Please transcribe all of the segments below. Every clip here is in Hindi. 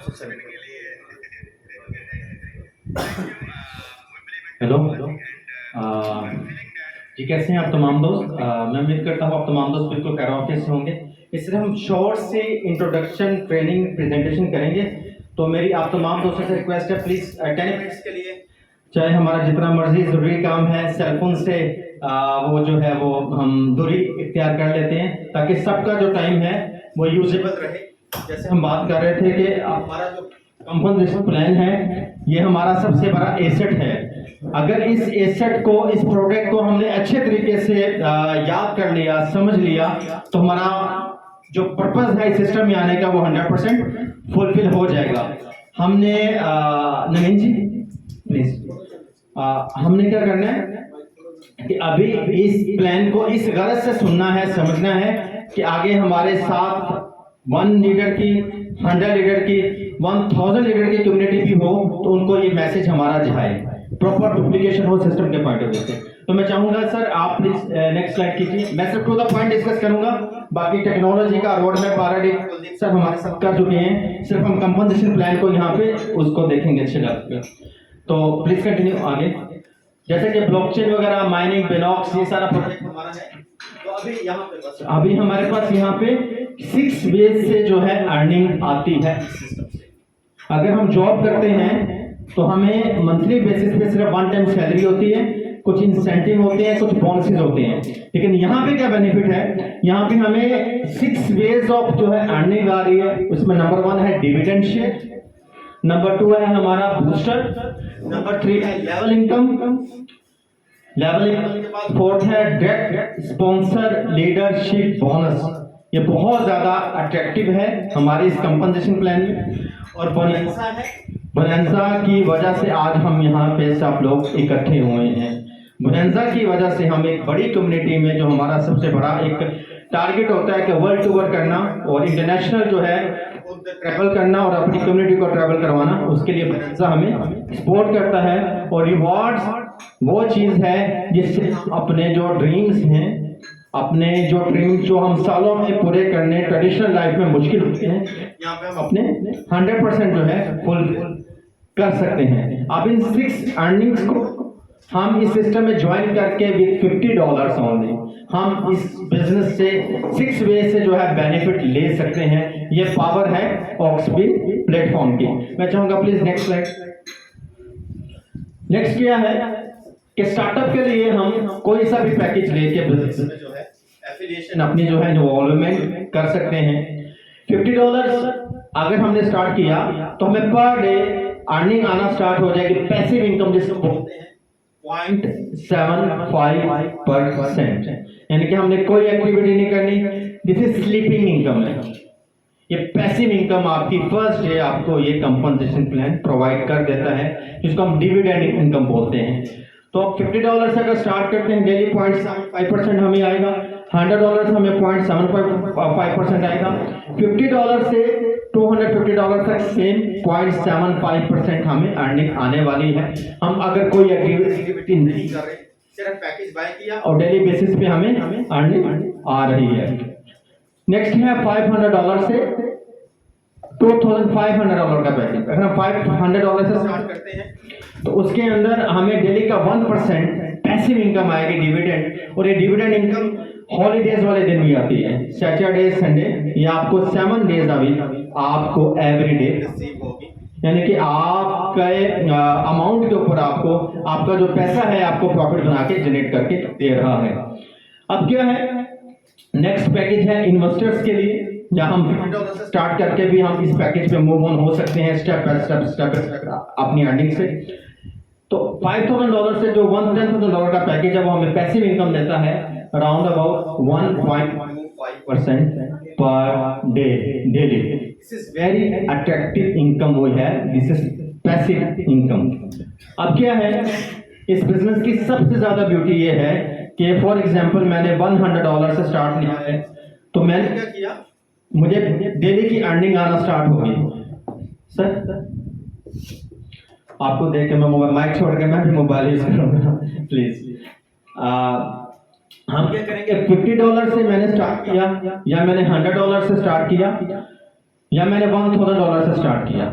हेलो। जी कैसे हैं आप तमाम दोस्त? मैं उम्मीद करता हूँ आप तमाम दोस्त बिल्कुल खैरियत से होंगे। इसलिए हम शॉर्ट से इंट्रोडक्शन ट्रेनिंग प्रेजेंटेशन करेंगे। तो मेरी आप तमाम दोस्तों से रिक्वेस्ट है, प्लीज़ 10 मिनट्स के लिए, चाहे हमारा जितना मर्जी ज़रूरी काम है सेलफोन से वो जो है वो हम दूरी इख्तियार कर लेते हैं ताकि सबका जो टाइम है वो यूजेबल रहे। जैसे हम बात कर रहे थे कि हमारा जो कंपनसेशन प्लान है ये हमारा सबसे बड़ा एसेट है। अगर इस एसेट को, इस प्रोडक्ट को हमने अच्छे तरीके से याद कर लिया, समझ लिया, तो हमारा जो पर्पस है इस सिस्टम में आने का वो 100% फुलफिल हो जाएगा। हमने नवीन जी प्लीज, हमने क्या करना है कि अभी इस प्लान को इस गरज से सुनना है, समझना है कि आगे हमारे साथ 1 लीडर की, 100 लीडर की, 1000 लीडर की कम्युनिटी भी हो तो उनको ये मैसेज हमारा जाए, प्रॉपर डुप्लीकेशन हो सिस्टम के पॉइंट ऑफ व्यू से। तो मैं चाहूंगा सर आप प्लीज नेक्स्ट स्लाइड कीजिए। मैं सिर्फ टू द पॉइंट डिस्कस करूंगा, बाकी टेक्नोलॉजी का रोड मैप ऑलरेडी सर हमारे साथ कर चुके हैं, सिर्फ हम कंपनसेशन प्लान को यहाँ पे उसको देखेंगे अच्छे ढंग से। तो प्लीज कंटिन्यू आगे। जैसे कि ब्लॉकचेन वगैरह, माइनिंग, ब्लॉक्स, ये सारा प्रोजेक्ट हमारा है। तो अभी हमारे पास यहाँ पे 6 वेज से जो है अर्निंग आती है। अगर हम जॉब करते हैं तो हमें मंथली बेसिस पे सिर्फ 1 टाइम सैलरी होती है, कुछ इंसेंटिव होते हैं, कुछ बोनसेस होते हैं। लेकिन यहाँ पे क्या बेनिफिट है, यहाँ पे हमें 6 वेज ऑफ जो है अर्निंग आ रही है। उसमें नंबर 1 है डिविडेंड शेयर, नंबर 2 है हमारा बूस्टर, नंबर 3 है लेवल इनकम, लेवल इनकम के बाद 4th है डायरेक्ट स्पॉन्सर लीडरशिप बोनस। ये बहुत ज्यादा अट्रैक्टिव है हमारे इस कंपनसेशन प्लान में। और बोनसा है, बोनसा की वजह से आज हम यहाँ पे सब लोग इकट्ठे हुए हैं। बोनसा की वजह से हम एक बड़ी कम्युनिटी में, जो हमारा सबसे बड़ा एक टारगेट होता है कि वर्ल्ड टूर करना और इंटरनेशनल जो है ट्रैवल करना और अपनी कम्युनिटी को ट्रैवल करवाना, उसके लिए बोनसा हमें सपोर्ट करता है। और रिवॉर्ड्स वो चीज है जिससे अपने जो ड्रीम्स हैं, अपने जो ड्रीम जो हम सालों में पूरे करने ट्रेडिशनल लाइफ में मुश्किल होते हैं, यहाँ पे हम अपने 100% जो है फुल कर सकते हैं। अब इन 6 अर्निंग्स को हम इस सिस्टम में ज्वाइन करके विद $50 ओनली हम इस बिजनेस से 6 वे से जो है बेनिफिट ले सकते हैं। ये पावर है ऑक्सबी प्लेटफॉर्म की। मैं चाहूंगा प्लीज नेक्स्ट स्लाइड। नेक्स्ट क्या है कि स्टार्टअप के लिए हम कोई सा भी पैकेज लेके बिजनेस में जो है एफिलिएशन अपनी जो है इन्वॉल्वमेंट कर सकते हैं। $50 अगर हमने स्टार्ट किया तो हमें पर डे अर्निंग आना स्टार्ट हो जाएगी, पैसिव इनकम जिसको बोलते हैं 0.75%। यानी कि हमने कोई एक्टिविटी नहीं करनी, दिस इज स्लीपिंग इनकम है। ये पैसिव इनकम आपकी फर्स्ट डे आपको ये कंपनसेशन प्लान प्रोवाइड कर देता है, जिसको हम डिविडेंड इनकम बोलते हैं। तो आप $50 से अगर स्टार्ट करते हैं, डेली 0.75% हमें आएगा। $100 हमें 0.75% आएगा। $50 से $250 तक सेम 0.75% हमें अर्निंग आने वाली है। हम अगर कोई एक्टिविटी नहीं कर रहे, सिर्फ पैकेज बाय किया और डेली बेसिस पे हमें अर्निंग आ रही है। नेक्स्ट है $500 से $2,500 का पैकेज। अगर हम $500 से स्टार्ट करते हैं तो उसके अंदर हमें डेली का 1% पैसिव इनकम आएगी, डिविडेंड। और ये डिविडेंड इनकम हॉलीडेज वाले दिन भी आती है, सैटरडे संडे, या आपको 7 डेज अभी आपको एवरी डे रिसीव होगी। यानी कि आपके अमाउंट के ऊपर आपको आपका जो पैसा है आपको प्रॉफिट बना के जनरेट करके दे रहा है। अब क्या है, नेक्स्ट पैकेज है इन्वेस्टर्स के लिए, या हम $50 से स्टार्ट करके भी हम इस पैकेज पे मूव ऑन हो सकते हैं स्टेप बाय स्टेप अपनी अर्निंग से। तो $5,000 से जो $10,000 का पैकेज है वो हमें पैसिव इनकम देता है around about 1.5% per day daily. This is very attractive income वो है, दिस इज पैसिव इनकम। अब क्या है, इस बिजनेस की सबसे ज्यादा ब्यूटी ये है कि फॉर एग्जांपल मैंने $100 से स्टार्ट किया है, तो मैंने क्या किया, मुझे डेली की अर्निंग आना स्टार्ट हो गई। सर आपको देख के मैं मोबाइल माइक छोड़ के मैं भी मोबाइल यूज करूंगा प्लीज। हम क्या करेंगे, $50 से मैंने स्टार्ट किया या मैंने $100 से स्टार्ट किया, या मैंने $1000 से स्टार्ट किया।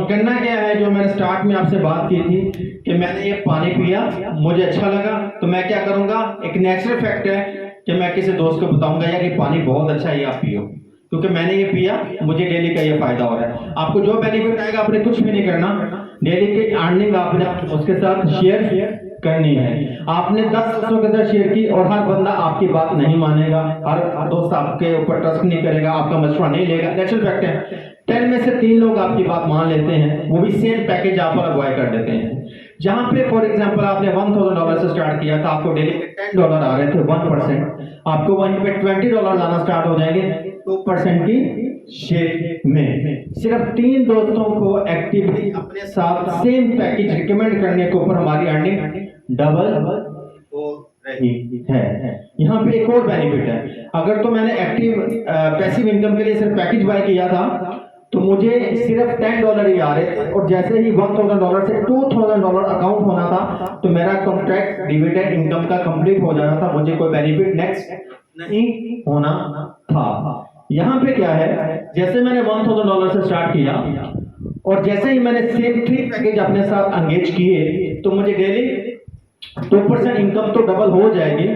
करना क्या है, जो मैंने स्टार्ट में आपसे बात की थी कि मैंने ये पानी पिया, मुझे अच्छा लगा, तो मैं क्या करूंगा, एक नेचुरल फैक्ट है कि मैं किसी दोस्त को बताऊंगा यार ये पानी बहुत अच्छा है, ये आप पियो, क्योंकि मैंने ये पिया, मुझे डेली का ये फायदा हो रहा है। आपको जो बेनिफिट आएगा आपने कुछ भी नहीं करना, डेली की अर्निंग आपने उसके साथ शेयर करनी है। आपने 10 दोस्तों के साथ शेयर की और हर बंदा आपकी बात नहीं मानेगा, हर दोस्त आपके ऊपर ट्रस्ट नहीं करेगा, आपका मशवरा नहीं लेगा, नेचुरल फैक्ट है। 10 में से 3 लोग आपकी बात मान लेते हैं, वो भी सेम पैकेज आप पर अगवाई कर देते हैं। जहां पे फॉर एग्जांपल आपने $1000 से स्टार्ट किया था, आपको डेली के $10 आ रहे थे 1%, आपको वहीं पे $20 आना स्टार्ट हो जाएंगे 2% की शेयर में। सिर्फ 3 दोस्तों को एक्टिवली अपने साथ सेम पैकेज रिकमेंड करने के ऊपर हमारी अर्निंग डबल हो रही है। यहाँ पे एक और बेनिफिट है, अगर तो मैंने एक्टिव पैसिव इनकम के लिए सिर्फ पैकेज बाय किया था तो मुझे सिर्फ $10 ही आ रहे थे, और जैसे ही $1000 से $2000 अकाउंट होना था तो मेरा कॉन्ट्रैक्ट डिविडेंड इनकम का कंप्लीट हो जाना था, मुझे कोई बेनिफिट नेक्स्ट नहीं होना था। यहाँ पे क्या है, जैसे मैंने $1000 से स्टार्ट किया और जैसे ही मैंने सेम 3 पैकेज अपने साथ एंगेज किए तो मुझे डेली 2% इनकम तो डबल हो जाएगी।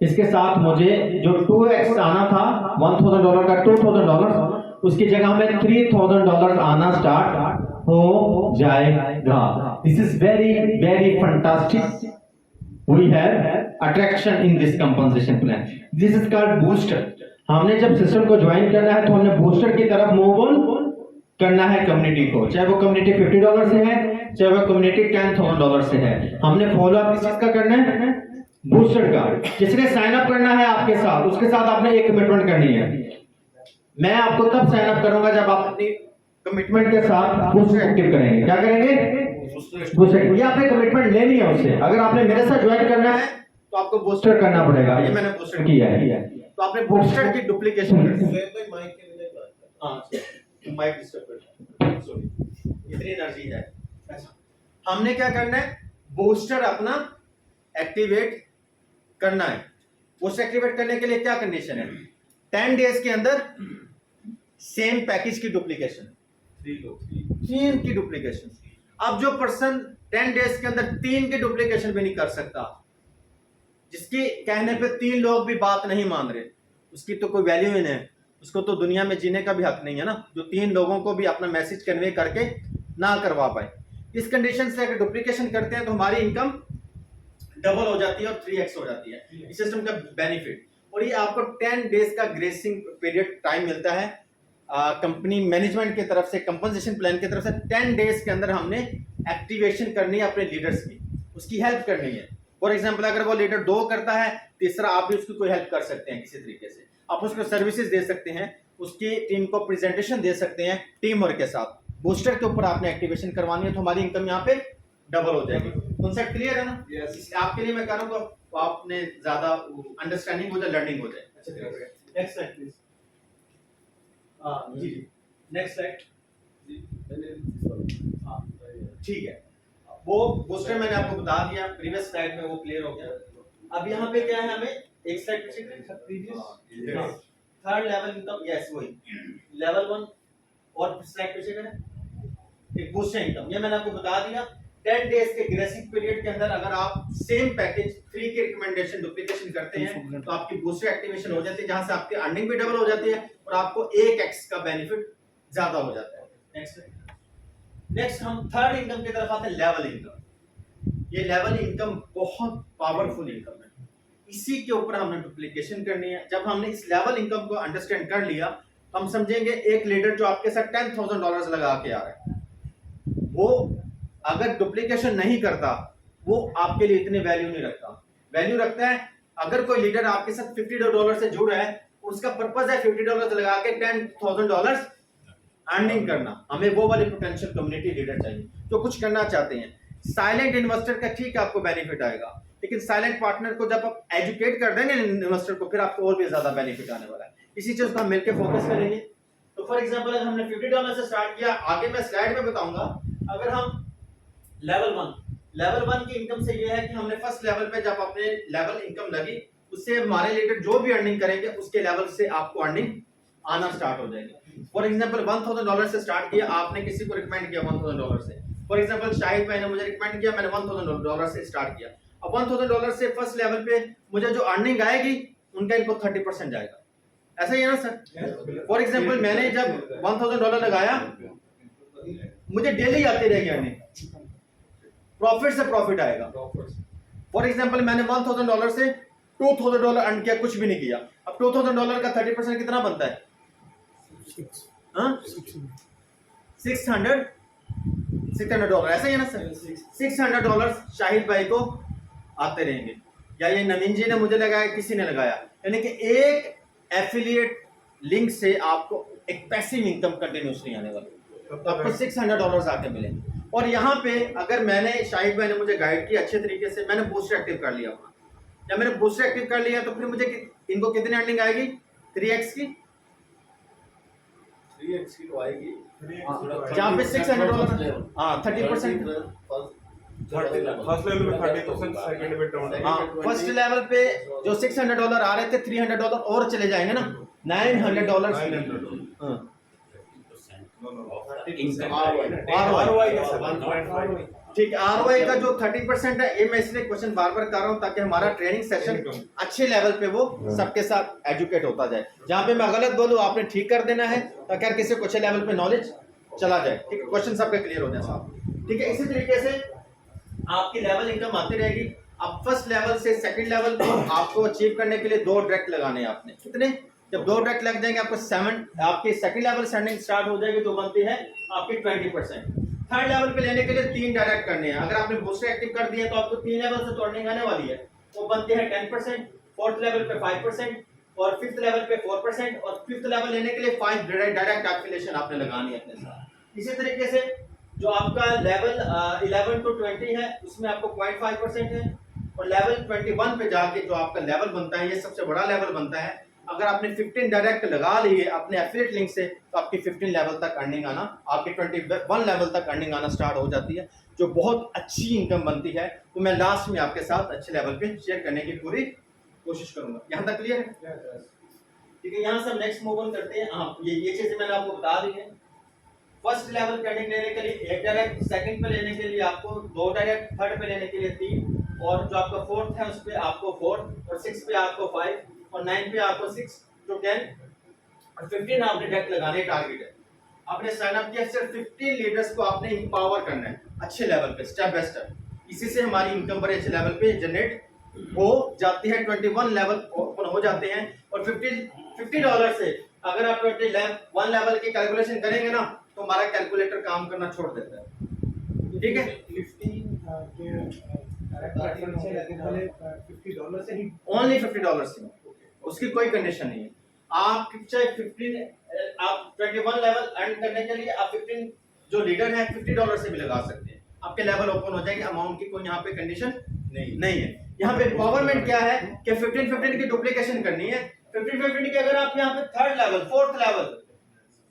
इसके साथ मुझे जो 2x आना था $1000 का $2000, उसकी जगह में $3000 आना स्टार्ट हो जाएगा। This is very very fantastic. We have attraction in this compensation plan. This is called booster. हमने जब सिस्टम को ज्वाइन करना है तो हमने बूस्टर की तरफ मूव ऑन करना है कम्युनिटी को, चाहे वो कम्युनिटी $50 से है, चाहे वो कम्युनिटी $10,000 से है। हमने फॉलो अप किस चीज का करना है, बूस्टर का। जिसने साइन अप करना है आपके साथ, उसके साथ आपने एक कमिटमेंट करनी है। मैं आपको तब साइन अप करूंगा जब आप अपनी कमिटमेंट के साथ बूस्टर एक्टिव करेंगे। क्या करेंगे, बूस्टर। ये आपने कमिटमेंट लेनी है उससे। अगर आपने मेरे साथ ज्वाइन करना है तो आपको बूस्टर करना पड़ेगा। ये मैंने बूस्टर किया है, तो आपने बूस्टर की डुप्लीकेशन करनी है। माइक डिस्टर्ब करता है, सॉरी, इतनी एनर्जी है। अच्छा, हमने क्या करना है, बूस्टर अपना एक्टिवेट करना है। बूस्टर एक्टिवेट करने के लिए क्या कंडीशन है, 10 डेज के अंदर सेम पैकेज की डुप्लीकेशन, 3 की डुप्लीकेशन। अब जो पर्सन 10 डेज के अंदर 3 की डुप्लीकेशन भी नहीं कर सकता, जिसके कहने पे 3 लोग भी बात नहीं मान रहे, उसकी तो कोई वैल्यू ही नहीं, उसको तो दुनिया में जीने का भी हक नहीं है ना, जो 3 लोगों को भी अपना मैसेज कन्वे करके ना करवा पाए। इस कंडीशन से अगर डुप्लीकेशन करते हैं तो हमारी इनकम डबल हो जाती है और 3x हो जाती है। इस सिस्टम का बेनिफिट, और ये आपको 10 डेज का ग्रेसिंग पीरियड टाइम मिलता है कंपनी मैनेजमेंट की तरफ से, कंपनसेशन प्लान की तरफ से। 10 डेज के अंदर हमने एक्टिवेशन करनी है अपने लीडर्स की, उसकी हेल्प करनी है। फॉर एग्जांपल अगर वो लीडर 2 करता है, तीसरा आप भी उसकी कोई हेल्प कर सकते हैं किसी तरीके से, आप उसको सर्विसेज दे सकते हैं, उसकी टीम को प्रेजेंटेशन दे सकते हैं टीम वर्क के साथ। बूस्टर के ऊपर आपने एक्टिवेशन करवानी है तो हमारी इनकम यहाँ पे डबल हो जाएगी। कॉन्सेप्ट क्लियर है ना? yes. आपके लिए मैं कह रहा हूँ तो आपने ज्यादा अंडरस्टैंडिंग हो जाए, लर्निंग हो जाए। अच्छा, नेक्स्ट स्लाइड प्लीज। जी नेक्स्ट स्लाइड। ठीक है, वो बूस्टर मैंने आपको बता दिया प्रीवियस स्लाइड में, वो क्लियर हो गया। अब यहाँ पे क्या है, हमें एक स्लाइड पीछे थर्ड लेवल इनकम, यस वही लेवल 1 और स्लाइड पीछे करें, एक बूस्टर इनकम। ये मैंने आपको बता दिया 10 डेज के ग्रेसिंग पीरियड के अंदर अगर आप सेम पैकेज 3 की रिकमेंडेशन डुप्लीकेशन करते हैं तो आपकी बूस्टर एक्टिवेशन हो जाती है, जहां से आपकी अर्निंग भी डबल हो जाती है और आपको 1x का बेनिफिट ज्यादा हो जाता है। नेक्स्ट हम थर्ड इनकम की तरफ आते हैं, लेवल इनकम। ये लेवल इनकम बहुत पावरफुल इनकम है, इसी के ऊपर हमने डुप्लीकेशन करनी है। जब हमने इस लेवल इनकम को अंडरस्टैंड कर लिया तो हम समझेंगे एक लीडर जो आपके साथ $10,000 लगा के आ रहा है, वो अगर डुप्लीकेशन नहीं करता वो आपके लिए इतने वैल्यू नहीं रखता। वैल्यू रखता है अगर कोई लीडर आपके साथ $50 से जुड़ रहा है, उसका पर्पस है $50 लगा के $10,000 अर्निंग करना। हमें वो वाली पोटेंशियल कम्युनिटी लीडर चाहिए जो कुछ करना चाहते हैं। साइलेंट इन्वेस्टर का ठीक आपको बेनिफिट आएगा, लेकिन साइलेंट पार्टनर को जब आप एजुकेट कर देंगे इन्वेस्टर को, फिर आपको और भी ज्यादा बेनिफिट आने वाला है। इसी चीज को हम मिलकर फोकस करेंगे। तो फॉर एग्जांपल अगर हमने $50 से स्टार्ट किया, आगे मैं स्लाइड में बताऊंगा, अगर हम लेवल 1 की इनकम से ये है कि हमने फर्स्ट लेवल पे जब अपने लेवल इनकम लगी, उससे हमारे लीडर जो भी अर्निंग करेंगे उसके लेवल से आपको अर्निंग आना स्टार्ट हो जाएगी। फॉर एग्जाम्पल $1000 से स्टार्ट किया, आपने किसी को रिकमेंड किया $1000 से। फॉर एग्जाम्पल शाहिद भाई ने मुझे रिकमेंड किया, मैंने $1000 से स्टार्ट किया। अब $1000 से फर्स्ट लेवल पे मुझे जो अर्निंग आएगी उनका इनको 30% जाएगा, ऐसा ही है ना सर? फॉर एग्जाम्पल मैंने जब $1000 लगाया, मुझे डेली आती रहेगी अर्निंग, प्रॉफिट से प्रॉफिट आएगा। फॉर एग्जाम्पल मैंने $1000 से $2000 अर्न किया, कुछ भी नहीं किया। अब $2000 का 30% कितना बनता है? $600, ऐसा ही है ना सर? $600 शाहिद भाई को आते रहेंगे, या ये नवीन जी ने मुझे लगाया, किसी ने लगाया, यानी कि एक एफिलिएट लिंक से आपको एक पैसिव इनकम कंटिन्यूसली आने वाली, तो आपको $600 आके मिलेंगे। और यहाँ पे अगर मैंने, शाहिद भाई ने मुझे गाइड किया अच्छे तरीके से, मैंने बूस्टर एक्टिव कर लिया अपना, जब मैंने बूस्टर एक्टिव कर लिया तो फिर मुझे इनको कितनी अर्निंग आएगी? 3x की, 3x की तो आएगी, जहाँ पे $600, हाँ 30%। फर्स्ट लेवल पे 30%, सेकंड पे 20%। हाँ, फर्स्ट लेवल पे जो $600 आ रहे थे, $300 और चले जाएंगे ना, $900। हाँ, ठीक। ROI का जो 30% है, ये मैं इसलिए क्वेश्चन बार बार कर रहा हूँ ताकि हमारा ट्रेनिंग सेशन अच्छे लेवल पे वो सबके साथ एजुकेट होता जाए। जहाँ पे मैं गलत बोलूँ आपने ठीक कर देना है, ताकि हर किसी को अच्छे लेवल पे नॉलेज चला जाए। ठीक है, क्वेश्चन सबके क्लियर हो जाए साहब। ठीक है, इसी तरीके से आपकी लेवल इनकम आती रहेगी। अब फर्स्ट लेवल से सेकंड लेवल को आपको अचीव करने के लिए 2 डायरेक्ट लगाने हैं आपने। कितने? जब 2 डायरेक्ट लग जाएंगे आपको 7, आपकी सेकंड लेवल सेंडिंग स्टार्ट हो जाएगी, तो बनती है आपकी 20%। थर्ड लेवल पे लेने के लिए 3 डायरेक्ट करने हैं। अगर आपने बूस्टर एक्टिव कर दिया तो आपको 3 लेवल से तो अर्निंग आने वाली है, वो बनती है 10%, फोर्थ लेवल पे 5% और फिफ्थ लेवल पे 4%, और फिफ्थ लेवल लेने के लिए 5 डायरेक्ट एफिलिएशन आपने लगानी है अपने साथ। इसी तरीके से जो आपका लेवल 11 to 20 है, उसमें आपको 0.5% है, और लेवल 21 पे जाके जो आपका लेवल बनता है, ये सबसे बड़ा लेवल बनता है। अगर आपने 15 डायरेक्ट लगा लिए अपने एफिलिएट लिंक से, तो आपकी 15 लेवल तक अर्निंग आना, आपकी 21 लेवल तक अर्निंग आना स्टार्ट हो जाती है, जो बहुत अच्छी इनकम बनती है। तो मैं लास्ट में आपके साथ अच्छे लेवल पे शेयर करने की पूरी कोशिश करूंगा। यहाँ तक क्लियर है? ठीक है, यहाँ से हम नेक्स्ट मूव ऑन करते हैं। हाँ, ये चीजें मैंने आपको बता दी है। फर्स्ट लेवल पे अर्निंग लेने के लिए 1 डायरेक्ट, सेकंड पे लेने के लिए आपको 2 डायरेक्ट, थर्ड पे लेने के लिए 3, और जो आपका फोर्थ है उस पे आपको 4, और 6 पे आपको 5, और 9 पे आपको 6 to 10, और 15 आपने डायरेक्ट लगाने टारगेट है। आपने साइन अप किया, सिर्फ 15 लीडर्स को आपने एम्पावर करना है अच्छे लेवल पे, स्टेप बाय स्टेप। इसी से हमारी इनकम बड़े अच्छे लेवल पे जनरेट हो जाती है। 21 लेवल ओपन हो जाते हैं, और $50 से अगर आप 21 लेवल की कैलकुलेशन करेंगे ना, तो हमारा कैलकुलेटर काम करना छोड़ देता है। ठीक है, $50 से ही, ओनली $50 से, उसकी कोई कंडीशन नहीं है। आप चाहे 21 लेवल अर्न करने के लिए आप 15 जो लीडर है $50 से भी लगा सकते हैं, आपके लेवल ओपन हो जाएंगे। अमाउंट की कोई यहाँ पे कंडीशन नहीं है। यहाँ पे एम्पावरमेंट क्या है कि 15 की डुप्लीकेशन करनी है। 15 की अगर आप यहाँ पे third level, fourth level,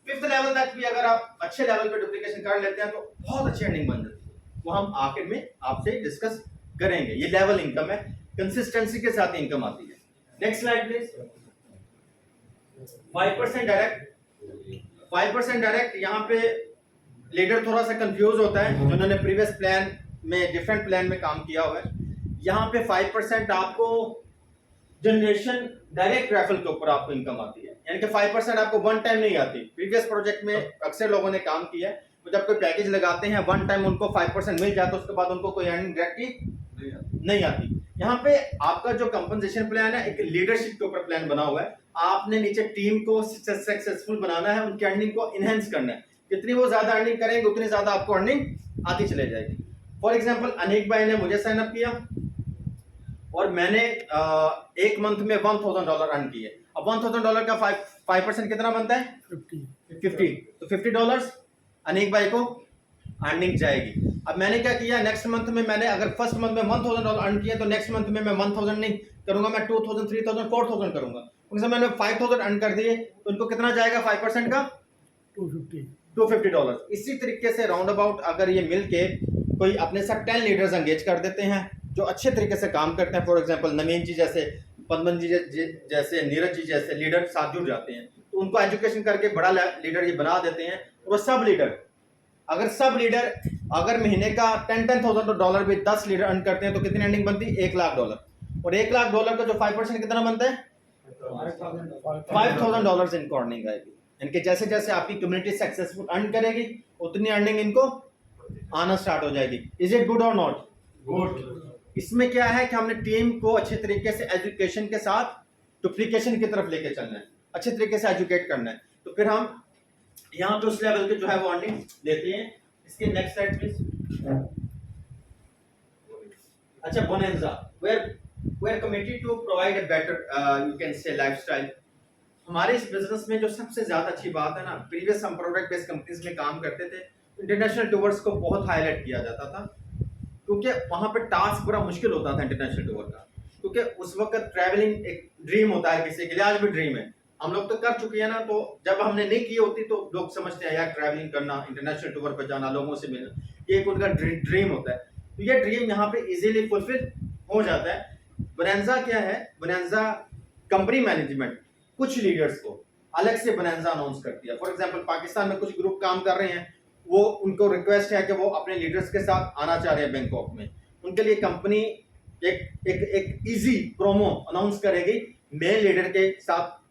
fifth level तक भी अगर आप अच्छे लेवल पे डुप्लीकेशन कर लेते हैं, तो बहुत अच्छी अर्निंग बन जाती है। वो हम आखिर में आपसे डिस्कस करेंगे। ये लेवल इनकम है, कंसिस्टेंसी के साथ इनकम आती है। Next slide please. 5% डायरेक्ट, यहाँ पे लीडर थोड़ा सा कंफ्यूज होता है, जिन्होंने प्रीवियस प्लान में डिफरेंट प्लान में काम किया हुआ है। यहाँ पे 5% आपको जनरेशन डायरेक्ट रेफरल के ऊपर आपको इनकम आती है, यानी कि 5% आपको वन टाइम नहीं आती। प्रीवियस प्रोजेक्ट में अक्सर लोगों ने काम किया है, तो जब कोई पैकेज लगाते हैं वन टाइम उनको 5% मिल जाता है, उसके बाद उनको कोई अर्निंग डायरेक्टली नहीं आती। यहाँ पे आपका जो कंपनसेशन प्लान है, एक लीडरशिप के ऊपर प्लान बना हुआ है। आपने नीचे टीम को सक्सेसफुल बनाना है, उनकी अर्निंग को इनहेंस करना है। जितनी वो ज्यादा अर्निंग करेंगे उतनी ज्यादा आपको अर्निंग आती चले जाएगी। फॉर एग्जांपल अनेक भाई ने मुझे साइन अप किया और मैंने एक मंथ में $1000 अर्न किए। अब $1000 का 5% कितना बनता है? 50। तो $50 अनेक भाई को अर्निंग जाएगी। अब मैंने क्या किया, नेक्स्ट मंथ में मैंने अगर फर्स्ट मंथ में $1000 अर्न किया, तो नेक्स्ट मंथ में मैं 1000 नहीं करूंगा, मैं 2000, 3000, 4000 करूंगा। क्योंकि मैंने 5000 अर्न कर दिए, तो इनको कितना जाएगा 5% का? $250। इसी तरीके से राउंड अबाउट अगर ये मिलके कोई अपने साथ 10 लीडर्स एंगेज कर देते हैं जो अच्छे तरीके से काम करते हैं, फॉर एग्जांपल नवीन जी जैसे, पद्मन जी जैसे, नीरज जी जैसे लीडर साथ जुड़ जाते हैं, तो उनको एजुकेशन करके बड़ा लीडर ये बना देते हैं। और सब लीडर अगर महीने का $10,000 भी 10 लीडर अर्न करते हैं तो कितनी अर्निंग बनती है? $1,00,000। और $1,00,000 का जो 5% कितना बनता है? $5,000 इनको अर्निंग आएगी। इनके जैसे जैसे आपकी कम्युनिटी सक्सेसफुल अर्न करेगी उतनी अर्निंग इनको आना स्टार्ट हो जाएगी। इज इट गुड और नॉट गुड? इसमें क्या है कि हमने टीम को अच्छे तरीके से एजुकेशन के साथ डुप्लीकेशन की तरफ लेके चलना है, अच्छे तरीके से एजुकेट करना है, तो फिर हम यहाँ पे उस लेवल के जो है वो अर्निंग लेते हैं। इसके नेक्स्ट स्लाइड प्लीज। अच्छा, Bonanza we're committed to provide a better you can say lifestyle. हमारे इस बिजनेस में जो सबसे ज्यादा अच्छी बात है ना, प्रीवियस हम प्रोडक्ट बेस्ड कंपनीज में काम करते थे, इंटरनेशनल टूर्स को बहुत हाईलाइट किया जाता था क्योंकि वहां पे टास्क बड़ा मुश्किल होता था इंटरनेशनल टूर का, क्योंकि उस वक्त ट्रैवलिंग एक ड्रीम होता है किसी के लिए, आज भी ड्रीम है। हम लोग तो कर चुके हैं ना, तो जब हमने नहीं की होती तो लोग समझते हैं यार ट्रैवलिंग करना, इंटरनेशनल टूर पर जाना, लोगों से मिलना, ये एक उनका ड्रीम होता है। तो ये ड्रीम यहाँ पे इजीली फुलफिल हो जाता है। बोनेंजा क्या है? बोनेंजा कंपनी मैनेजमेंट कुछ लीडर्स को अलग से बोनेंजा अनाउंस करती है। फॉर एग्जांपल पाकिस्तान में कुछ ग्रुप काम कर रहे हैं, वो उनको रिक्वेस्ट है कि वो अपने लीडर्स के साथ आना चाह रहे हैं बैंकॉक में, उनके लिए कंपनी एक इजी प्रोमो अनाउंस करेगी मेन लीडर के साथ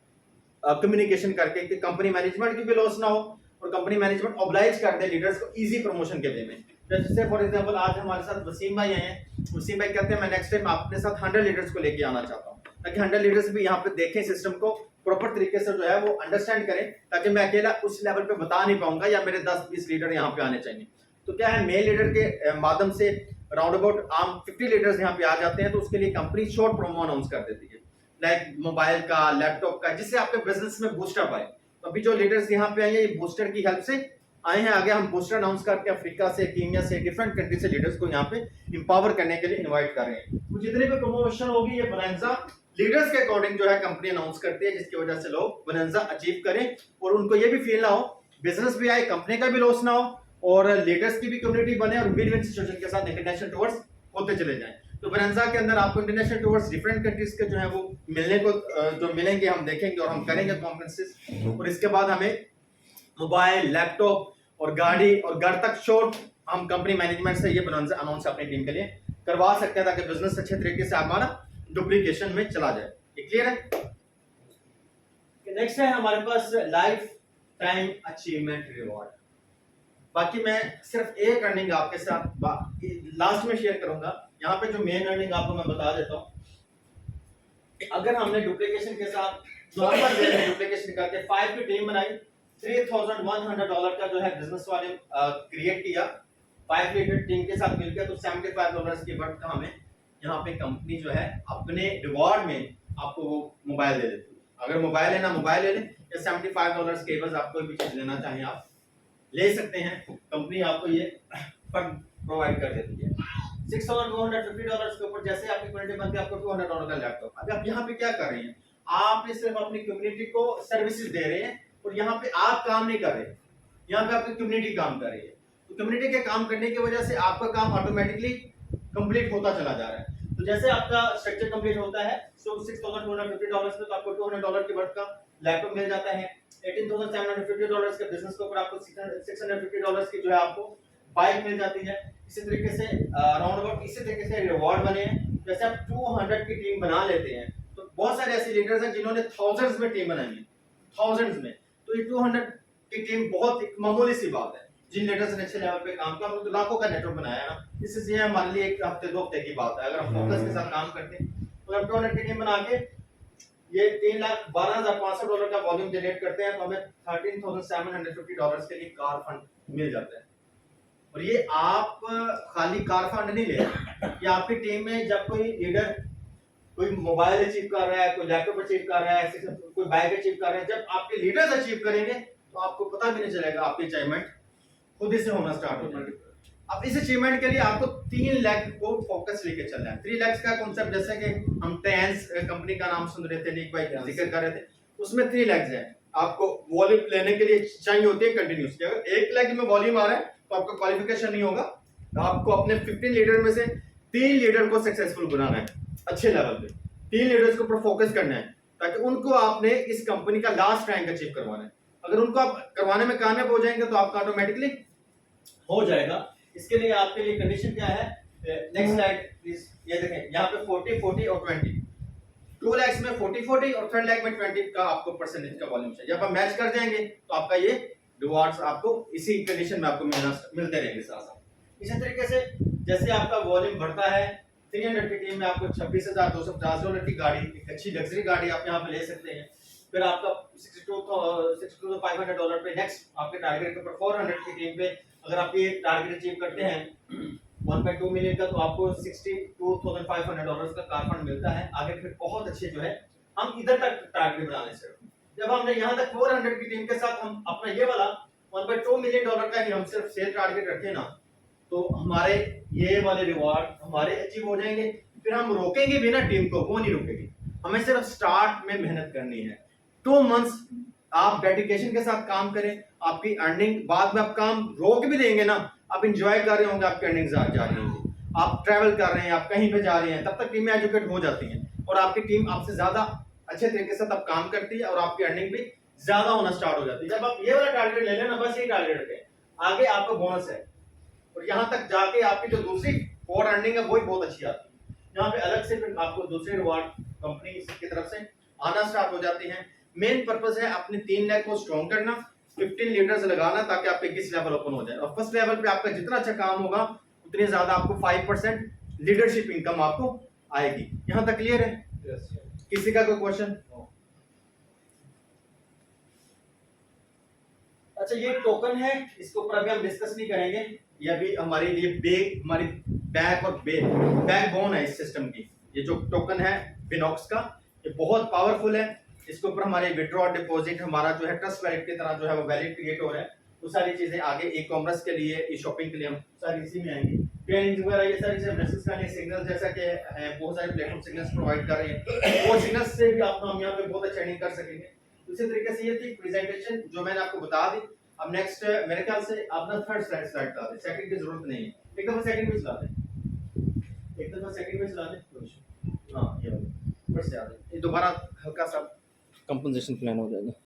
कम्युनिकेशन करके कि कंपनी मैनेजमेंट की भी लॉस ना हो और कंपनी मैनेजमेंट ऑब्लाइज कर दे लीडर्स को इजी प्रमोशन के वे में। जैसे फॉर एग्जांपल आज हमारे साथ वसीम भाई आए हैं, वसीम भाई कहते हैं मैं नेक्स्ट टाइम अपने साथ 100 लीडर्स को लेके आना चाहता हूँ, ताकि 100 लीडर्स भी यहाँ पे देखें, सिस्टम को प्रॉपर तरीके से जो है वो अंडरस्टैंड करें, ताकि मैं अकेला उस लेवल पे बता नहीं पाऊंगा या मेरे 10-20 लीडर यहाँ पे आने चाहिए। तो क्या है, मेल लीडर के माध्यम से राउंड अबाउट आम 50 लीडर्स यहाँ पे आ जाते हैं, तो उसके लिए कंपनी शॉर्ट प्रोमो अनाउंस कर देती है, लाइक मोबाइल का, लैपटॉप का, जिससे आपके बिजनेस में बूस्टअप आए। तो अभी जो लीडर्स यहाँ पे आए हैं ये बूस्टर की हेल्प से आए हैं। आगे हम बूस्टर अनाउंस करके अफ्रीका से, कीनिया से, डिफरेंट कंट्री से लीडर्स को यहाँ पे इंपावर करने के लिए इनवाइट कर रहे हैं। तो जितनी भी प्रमोशन होगी ये बोनेंजा लीडर्स के अकॉर्डिंग जो है कंपनी अनाउंस करती है, जिसकी वजह से लोग बोनेंजा अचीव करें और उनको ये भी फील ना हो, बिजनेस भी आए, कंपनी का भी लॉस ना हो और लीडर्स की भी कम्युनिटी बने और विन विन सिचुएशन के साथ इंटरनेशनल टूर्स होते चले जाएं। तो बोनेंजा के अंदर आपको इंटरनेशनल टूर्स डिफरेंट कंट्रीज के जो है वो मिलने को जो मिलेंगे हम देखेंगे और हम करेंगे कॉन्फ्रेंसेस, और इसके बाद हमें मोबाइल, लैपटॉप और गाड़ी और घर तक शॉर्ट हम कंपनी मैनेजमेंट से ये बोनेंजा अनाउंस अपनी टीम के लिए करवा सकते हैं, ताकि बिजनेस अच्छे तरीके से हमारा डुप्लीकेशन में चला जाए। ये क्लियर है? नेक्स्ट है हमारे पास लाइफ टाइम अचीवमेंट रिवॉर्ड। बाकी मैं सिर्फ एक अर्निंग आपके साथ लास्ट में शेयर करूंगा। यहाँ पे जो मेन अर्निंग आपको मैं बता देता हूँ। अगर हमने डुप्लीकेशन के साथ नॉर्मल वे में डुप्लीकेशन करके 5 की टीम बनाई, $3,100 का जो है बिजनेस वाले क्रिएट किया 5 लीडर टीम के साथ मिलकर, तो $75 की वर्थ का हमें यहाँ पे कंपनी जो है अपने रिवॉर्ड में आपको वो मोबाइल दे देती है। अगर मोबाइल लेना मोबाइल ले लें, या $75 के एवज आप कोई भी चीज लेना चाहें आप ले सकते हैं, कंपनी आपको ये फंड प्रोवाइड कर देती है। $6,250 के ऊपर जैसे आपकी कम्युनिटी बनती है, आपको $200 का लैपटॉप। अभी आप यहाँ पे क्या कर रहे हैं? आप सिर्फ अपनी कम्युनिटी को सर्विसेज दे रहे हैं और यहाँ पे आप काम नहीं कर रहे, यहाँ पे आपकी कम्युनिटी काम कर रही है। तो कम्युनिटी के काम करने की वजह से आपका काम ऑटोमेटिकली कंप्लीट होता चला जा रहा है। तो जैसे आपका स्ट्रक्चर कंप्लीट होता है, so $6,250 में तो आपको $200 के वर्थ का लैपटॉप मिल जाता है। $18,750 के बिजनेस के ऊपर आपको $650 की जो है आपको बाइक मिल जाती है। इसी तरीके से राउंड अबाउट इसी तरीके से रिवॉर्ड बने हैं। जैसे आप 200 की टीम बना लेते हैं, तो बहुत सारे ऐसे लीडर्स हैं जिन्होंने थाउजेंड्स में टीम बनाई है, थाउजेंड्स में। तो ये 200 की टीम बहुत एक मामूली सी बात है। जिन लीडर्स ने अच्छे लेवल पे काम किया, हमने तो लाखों का नेटवर्क बनाया ना, इससे हमारे लिए एक हफ्ते 2 हफ्ते की बात है। अगर हम फोकस के साथ काम करते हैं तो हम 200 की टीम बना के ये $3,12,500 का वॉल्यूम जनरेट करते हैं, तो हमें $13,750 के लिए कार फंड मिल जाता है। और ये आप खाली कार फंड नहीं ले रहे, ये आपकी टीम में जब कोई लीडर कोई मोबाइल अचीव कर रहा है, कोई लैपटॉप अचीव कर रहा है, कोई बाइक अचीव कर रहे हैं, जब आपके लीडर्स अचीव करेंगे तो आपको पता भी नहीं चलेगा, आपकी अचीवमेंट खुद ही से होना स्टार्ट हो जाएगी। अब इस अचीवमेंट के लिए आपको 3 लाख को फोकस लेके चलना है। 3 लाख का कॉन्सेप्ट, जैसे कि हम टेंस कंपनी का नाम सुन रहे थे, नीक भाई जिक्र कर रहे थे, उसमें 3 लाख है। आपको वॉल्यूम लेने के लिए चाहिए होती है कंटिन्यूसली। अगर 1 लाख में वॉल्यूम आ रहा है तो आपका क्वालिफिकेशन नहीं होगा। तो आपको अपने 15 लीडर में से 3 लीडर को सक्सेसफुल बनाना है अच्छे लेवल पे। 3 लीडर्स के ऊपर फोकस करना है, ताकि उनको आपने इस कंपनी का लास्ट रैंक अचीव करवाना है। अगर उनको आप करवाने में कामयाब हो जाएंगे तो आपका ऑटोमेटिकली हो जाएगा। इसके लिए आपके लिए कंडीशन क्या है, नेक्स्ट स्लाइड प्लीज। ये देखें यहाँ पे 40 40 और 20, 2 lakhs में 40 40 और 3 लाख में 20 का आपको परसेंटेज का वॉल्यूम चाहिए। जब आप मैच कर जाएंगे तो आपका ये रिवार्ड्स आपको इसी कंडीशन में आपको मिलते रहेंगे साथ साथ। इसी तरीके से जैसे आपका वॉल्यूम बढ़ता है, 300 की टीम में आपको 26,250 डॉलर की गाड़ी, एक अच्छी लग्जरी गाड़ी आप यहाँ पे ले सकते हैं। फिर आपका 62,500 डॉलर पे नेक्स्ट आपके टारगेट के ऊपर 400 की टीम पे अगर आप ये टारगेट अचीव करते हैं 1.2 मिलियन का, तो आपको 62,500 डॉलर्स का कार फंड मिलता है। आगे फिर बहुत अच्छे जो है हम इधर तक टारगेट बनाने से, जब हमने यहाँ तक 400 की टीम के साथ हम अपना ये वाला 1.2 मिलियन डॉलर का ही हम सिर्फ सेल टारगेट रखें ना, तो हमारे ये वाले रिवार्ड हमारे अचीव हो जाएंगे। फिर हम रोकेंगे भी ना टीम को, वो नहीं रोकेगी। हमें सिर्फ स्टार्ट में मेहनत करनी है। 2 मंथ्स आप डेडिकेशन के साथ काम करें, आपकी अर्निंग बाद में आप काम रोक भी देंगे ना, आप इंजॉय कर रहे होंगे, आपकी अर्निंग जा रही होंगी, आप ट्रैवल कर रहे हैं, आप कहीं पे जा रहे हैं, तब तक टीमें एजुकेट हो जाती हैं और आपकी टीम आपसे ज्यादा अच्छे तरीके से तब काम करती है और आपकी अर्निंग भी ज्यादा होना स्टार्ट हो जाती है। जब आप ये वाला टारगेट ले लेना, बस ये टारगेट रखें, आगे आपका बोनस है और यहाँ तक जाके आपकी जो दूसरी और अर्निंग है वो ही बहुत अच्छी आती है। यहाँ पे अलग से फिर आपको दूसरे रिवार्ड कंपनी की तरफ से आना स्टार्ट हो जाती हैं। मेन पर्पस है अपने 3 लाख को स्ट्रॉन्ग करना, 15 लीडर्स लगाना ताकि आपके 21 लेवल ओपन हो जाए और फर्स्ट लेवल पे आपका जितना अच्छा काम होगा उतनी ज्यादा आपको 5% लीडरशिप इनकम आपको आएगी। यहाँ तक क्लियर है? किसी का कोई क्वेश्चन? अच्छा, ये टोकन है, इसके ऊपर अभी हम डिस्कस नहीं करेंगे, ये अभी हमारे लिए हमारी बैक और बैकबोन है इस सिस्टम की। ये जो टोकन है बिनॉक्स का, ये बहुत पावरफुल है। इसके ऊपर हमारे विड्रॉ डिपॉजिट, हमारा जो है ट्रस्ट वैलेट की तरह जो है वो वैलेट क्रिएट हो रहा है। वो सारी चीजें आगे ई कॉमर्स के लिए, ई शॉपिंग के लिए हम सारी इसी में आएंगी। ट्रेनिंग वगैरह ये सारी चीजें मैसेज करने, सिग्नल जैसा कि बहुत सारे प्लेटफॉर्म सिग्नल्स प्रोवाइड कर रहे हैं, वो सिग्नल्स से भी आप हम यहाँ पे बहुत अच्छा अर्निंग कर सकेंगे। उसी तरीके से ये थी प्रेजेंटेशन जो मैंने आपको बता दी। अब नेक्स्ट मेरे ख्याल से अपना थर्ड स्लाइड ला दें, सेकंड की जरूरत नहीं है, एक दफा सेकंड में चला दें, एक दफा सेकंड में चला दें। हाँ, ये वाला फिर से आ जाए, ये दोबारा हल्का सा कंपोजिशन प्लान हो जाएगा।